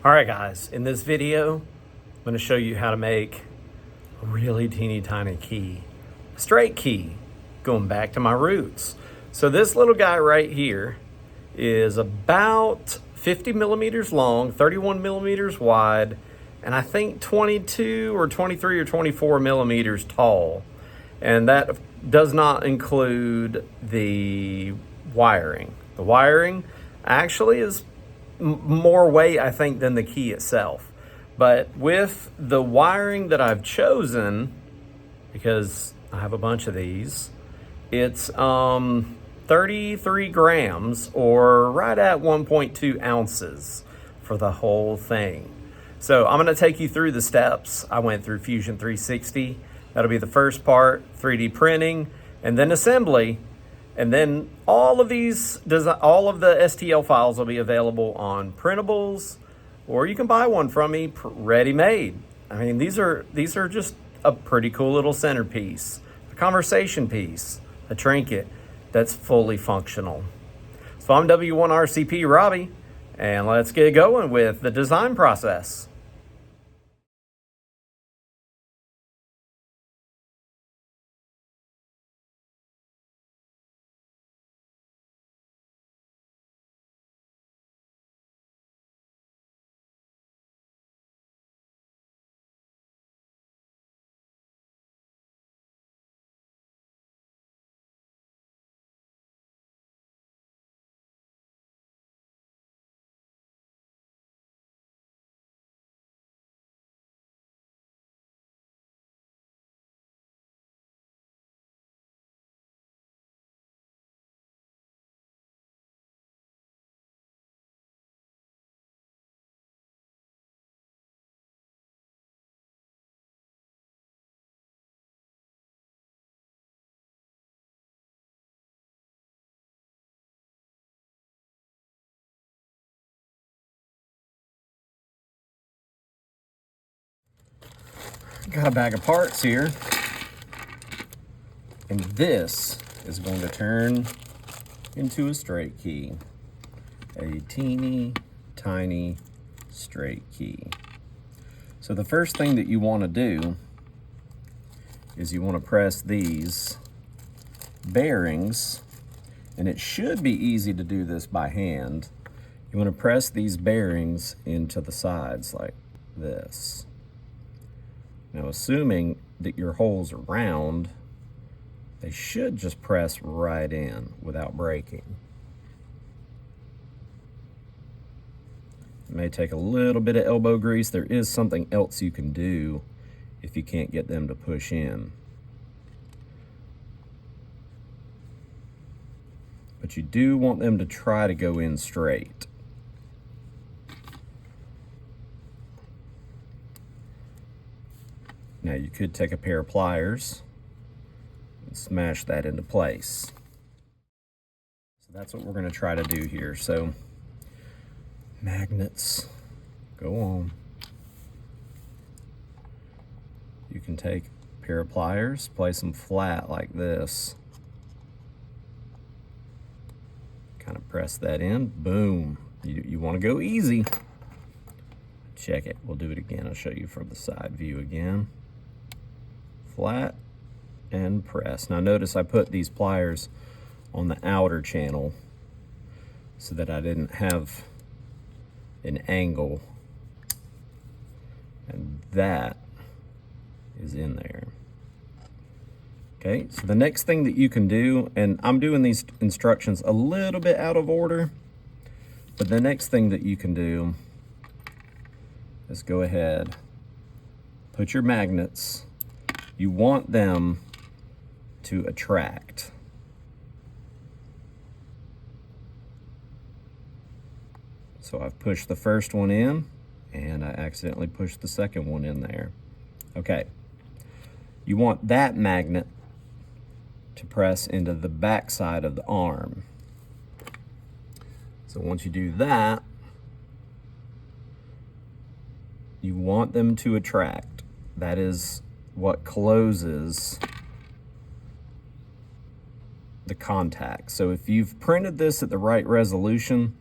All right, guys, in this video, I'm going to show you how to make a really teeny tiny key, a straight key, going back to my roots. So this little guy right here is about 50 millimeters long, 31 millimeters wide, and I think 22 or 23 or 24 millimeters tall. And that does not include the wiring. The wiring actually is more weight, I think, than the key itself. But with the wiring that I've chosen, because I have a bunch of these, it's 33 grams or right at 1.2 ounces for the whole thing. So I'm gonna take you through the steps. I went through Fusion 360. That'll be the first part, 3D printing, and then assembly. And then all of the STL files will be available on printables, or you can buy one from me ready-made. I mean, these are just a pretty cool little centerpiece, a conversation piece, a trinket that's fully functional. So I'm W1RCP Robbie, and let's get going with the design process. Got a bag of parts here, and this is going to turn into a straight key, a teeny tiny straight key. So the first thing that you want to do is you want to press these bearings, and it should be easy to do this by hand. You want to press these bearings into the sides like this. Now, assuming that your holes are round, they should just press right in without breaking. It may take a little bit of elbow grease. There is something else you can do if you can't get them to push in. But you do want them to try to go in straight. Now you could take a pair of pliers and smash that into place. So that's what we're going to try to do here. So magnets, go on. You can take a pair of pliers, place them flat like this. Kind of press that in, boom. You want to go easy. Check it, we'll do it again. I'll show you from the side view again. Flat and press. Now notice I put these pliers on the outer channel so that I didn't have an angle, and that is in there. Okay, so the next thing that you can do, and I'm doing these instructions a little bit out of order, but the next thing that you can do is go ahead, put your magnets. You want them to attract. So I've pushed the first one in, and I accidentally pushed the second one in there. Okay. You want that magnet to press into the back side of the arm. So once you do that, you want them to attract. That is what closes the contact. So if you've printed this at the right resolution,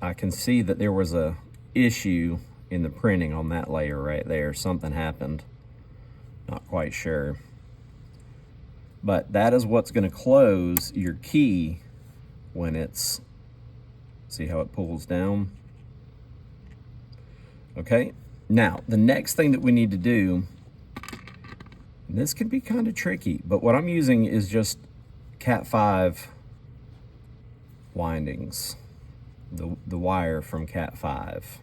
I can see that there was a issue in the printing on that layer right there. Something happened. Not quite sure. But that is what's going to close your key when it's, see how it pulls down? Okay, now the next thing that we need to do, and this can be kind of tricky, but what I'm using is just Cat 5 windings, the wire from Cat 5.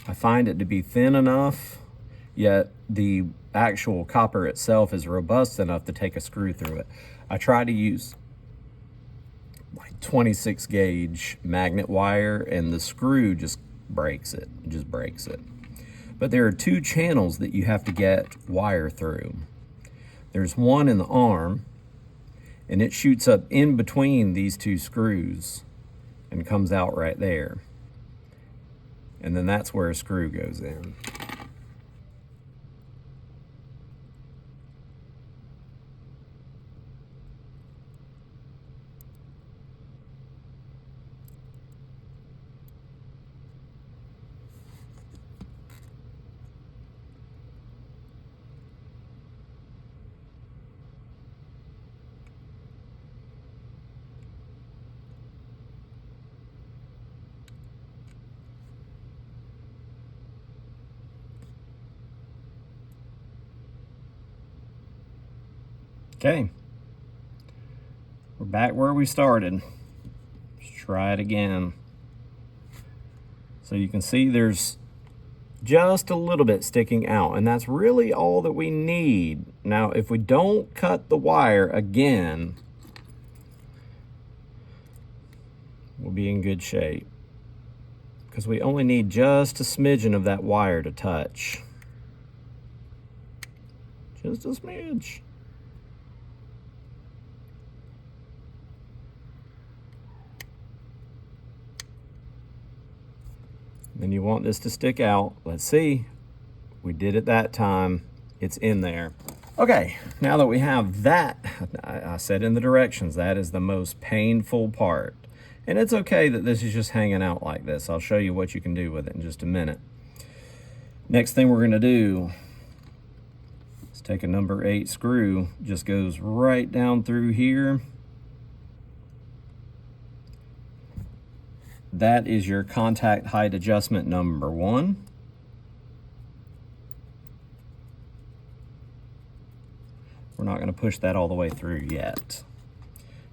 I find it to be thin enough, yet the actual copper itself is robust enough to take a screw through it. I try to use like 26 gauge magnet wire, and the screw just breaks it, But there are two channels that you have to get wire through. There's one in the arm, and it shoots up in between these two screws and comes out right there. And then that's where a screw goes in. Okay, we're back where we started. Let's try it again. So you can see there's just a little bit sticking out, and that's really all that we need. Now, if we don't cut the wire again, we'll be in good shape, because we only need just a smidgen of that wire to touch. Just a smidge. Then you want this to stick out. Let's see. We did it that time. It's in there. Okay, now that we have that, I said in the directions, that is the most painful part. And it's okay that this is just hanging out like this. I'll show you what you can do with it in just a minute. Next thing we're gonna do is take a number 8 screw, just goes right down through here. That is your contact height adjustment number 1. We're not going to push that all the way through yet.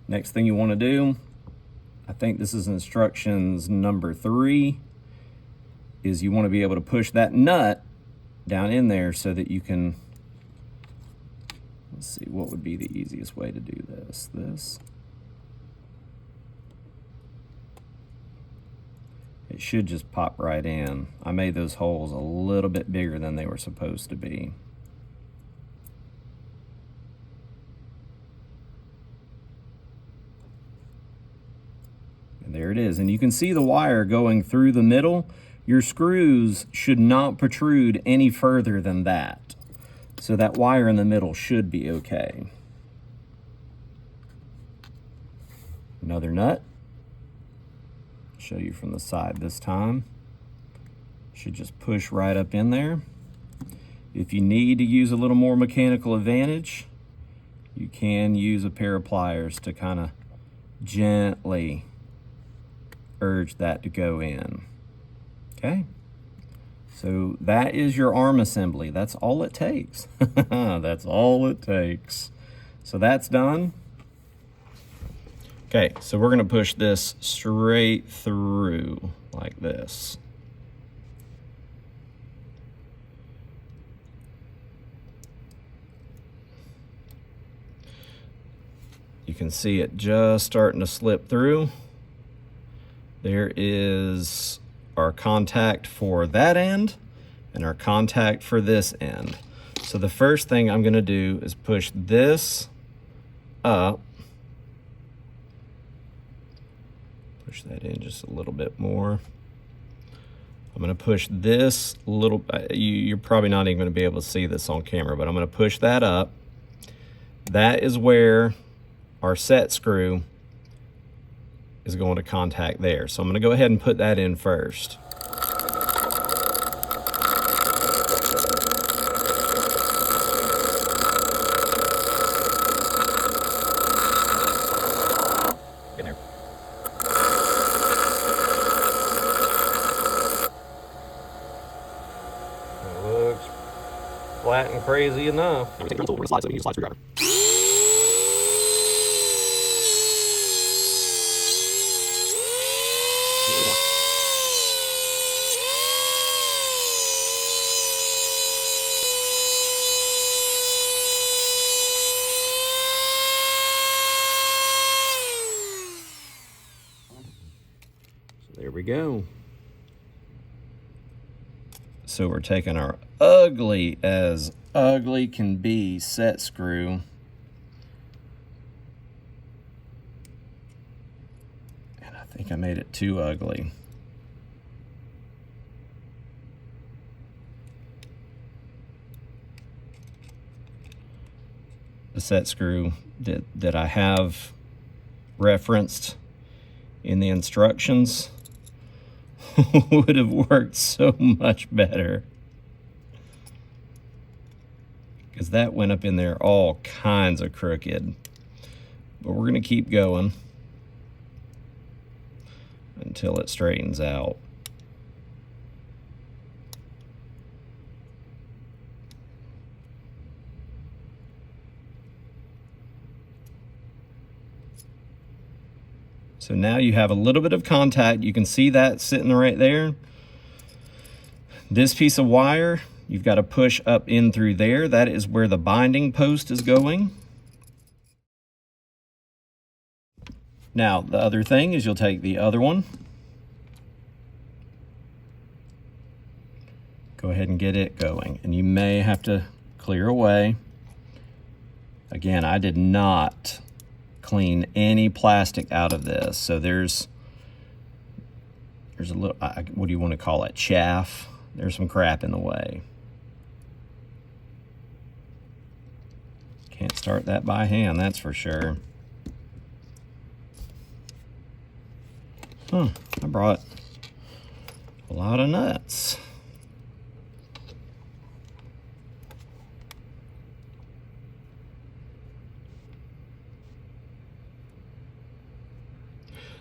Next thing you want to do, I think this is instructions number 3, is you want to be able to push that nut down in there so that you can, let's see, what would be the easiest way to do this? It should just pop right in. I made those holes a little bit bigger than they were supposed to be. And there it is. And you can see the wire going through the middle. Your screws should not protrude any further than that. So that wire in the middle should be okay. Another nut. Show you from the side this time. Should just push right up in there. If you need to use a little more mechanical advantage, you can use a pair of pliers to kind of gently urge that to go in. Okay, so that is your arm assembly. That's all it takes. That's all it takes. So that's done. Okay, so we're gonna push this straight through like this. You can see it just starting to slip through. There is our contact for that end and our contact for this end. So the first thing I'm gonna do is push this up. Push that in just a little bit more. I'm gonna push this little, you're probably not even gonna be able to see this on camera, but I'm gonna push that up. That is where our set screw is going to contact there. So I'm gonna go ahead and put that in first. flat and crazy enough. Take the tool, we're gonna slide so we can use a slide screwdriver. There we go. So we're taking our ugly as ugly can be set screw, and I think I made it too ugly. The set screw that I have referenced in the instructions would have worked so much better, because that went up in there all kinds of crooked. But we're going to keep going until it straightens out. So now you have a little bit of contact. You can see that sitting right there. This piece of wire, you've got to push up in through there. That is where the binding post is going. Now, the other thing is you'll take the other one. Go ahead and get it going. And you may have to clear away. Again, I did not clean any plastic out of this, so there's a little, what do you want to call it, chaff. There's some crap in the way. Can't start that by hand, that's for sure. I brought a lot of nuts.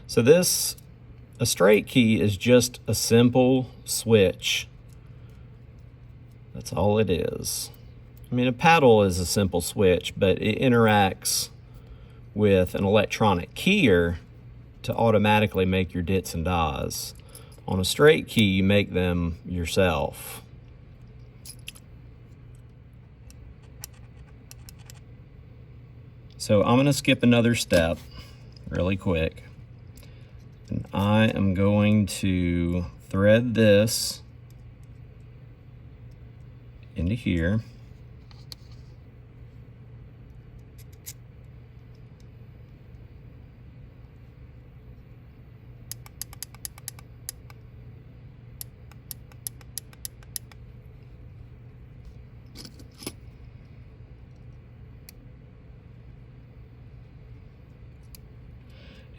So a straight key is just a simple switch. That's all it is. I mean, a paddle is a simple switch, but it interacts with an electronic keyer to automatically make your dits and das. On a straight key, you make them yourself. So I'm gonna skip another step really quick. And I am going to thread this into here.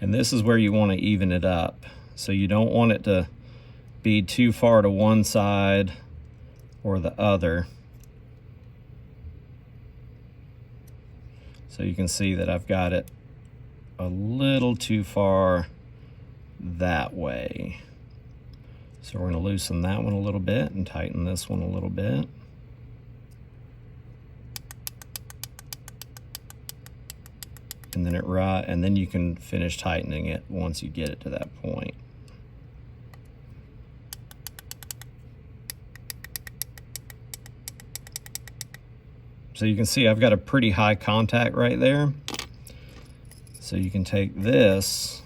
And this is where you want to even it up. So you don't want it to be too far to one side or the other. So you can see that I've got it a little too far that way. So we're going to loosen that one a little bit and tighten this one a little bit. And then and then you can finish tightening it once you get it to that point. So you can see I've got a pretty high contact right there. So you can take this,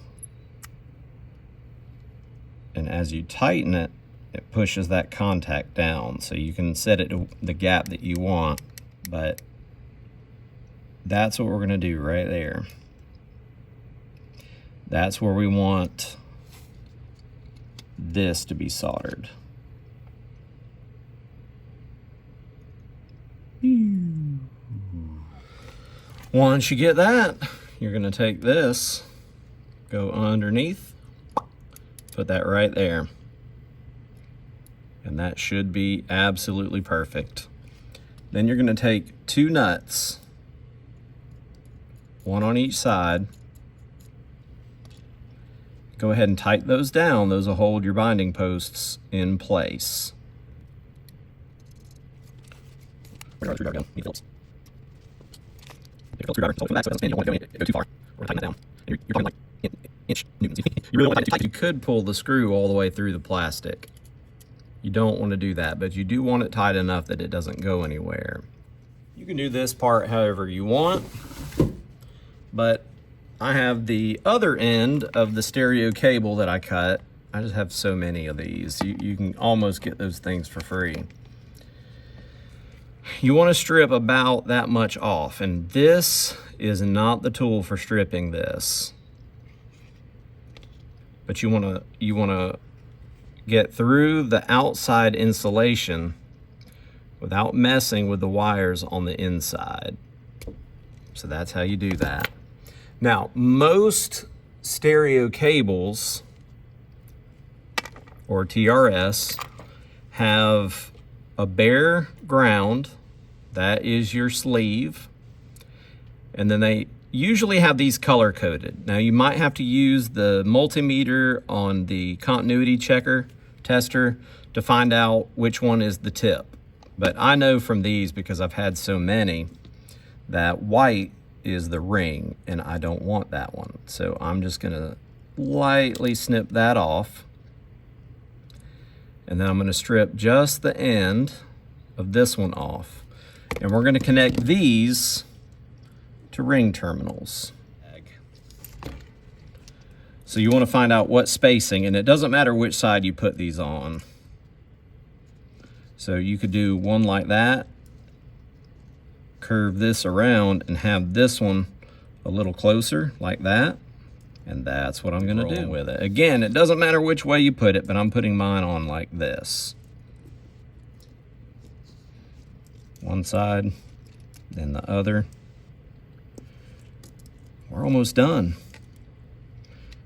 and as you tighten it, it pushes that contact down. So you can set it to the gap that you want, but that's what we're going to do right there. That's where we want this to be soldered. Once you get that, you're going to take this, go underneath, put that right there. And that should be absolutely perfect. Then you're going to take 2 nuts, one on each side. Go ahead and tighten those down. Those will hold your binding posts in place. Where's our screwdriver go? Need Phillips. Take a Phillips screwdriver. It's always from the back, so it doesn't, you don't want it to go too far. We're gonna tighten that down. You're talking like inch newtons. You really want to tighten it too tight. You could pull the screw all the way through the plastic. You don't want to do that, but you do want it tight enough that it doesn't go anywhere. You can do this part however you want, but I have the other end of the stereo cable that I cut. I just have so many of these. You can almost get those things for free. You want to strip about that much off, and this is not the tool for stripping this. But you want to get through the outside insulation without messing with the wires on the inside. So that's how you do that. Now, most stereo cables or TRS have a bare ground, that is your sleeve, and then they usually have these color coded. Now you might have to use the multimeter on the continuity checker tester to find out which one is the tip. But I know from these, because I've had so many, that white is the ring, and I don't want that one. So I'm just gonna lightly snip that off. And then I'm gonna strip just the end of this one off. And we're gonna connect these to ring terminals. So you wanna find out what spacing, and it doesn't matter which side you put these on. So you could do one like that, curve this around, and have this one a little closer like that. And that's what I'm gonna do with it. Again, it doesn't matter which way you put it, but I'm putting mine on like this. One side, then the other. We're almost done.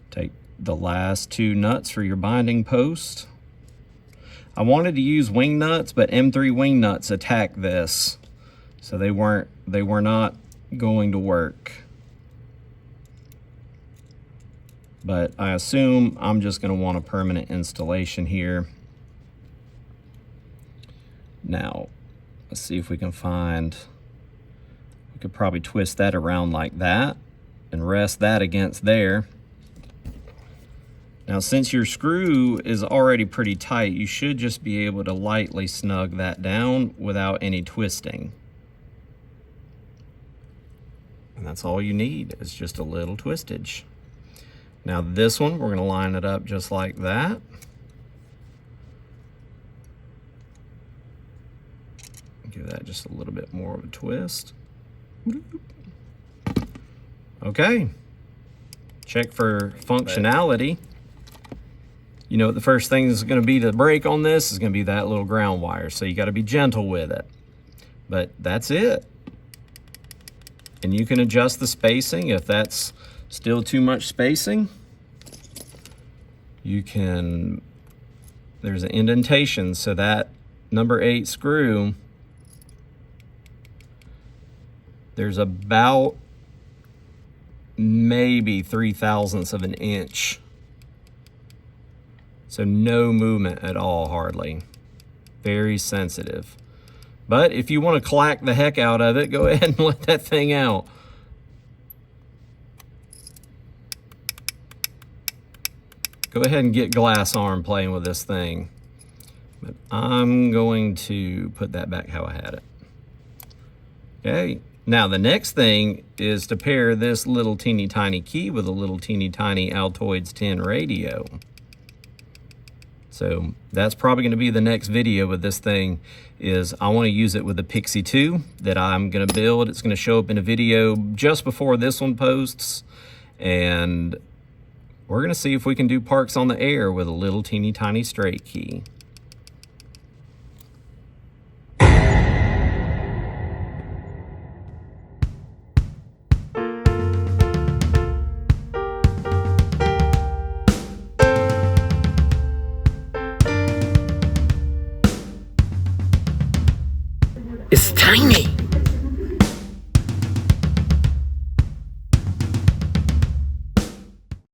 Take the last two nuts for your binding post. I wanted to use wing nuts, but M3 wing nuts attack this. So they were not going to work. But I assume I'm just gonna want a permanent installation here. Now, let's see if we can find, we could probably twist that around like that and rest that against there. Now, since your screw is already pretty tight, you should just be able to lightly snug that down without any twisting. And that's all you need, is just a little twistage. Now this one, we're gonna line it up just like that. Give that just a little bit more of a twist. Okay, check for functionality. You know, the first thing that's gonna be to break on this is gonna be that little ground wire, so you gotta be gentle with it. But that's it. And you can adjust the spacing if that's still too much spacing. You can, there's an indentation, so that number 8 screw, there's about maybe 3/1000ths of an inch. So no movement at all, hardly. Very sensitive. But if you want to clack the heck out of it, go ahead and let that thing out. Go ahead and get glass arm playing with this thing. But I'm going to put that back how I had it. Okay, now the next thing is to pair this little teeny tiny key with a little teeny tiny Altoids 10 radio. So that's probably gonna be the next video with this thing, is I wanna use it with the Pixie II that I'm gonna build. It's gonna show up in a video just before this one posts. And we're gonna see if we can do parks on the air with a little teeny tiny straight key. It's tiny.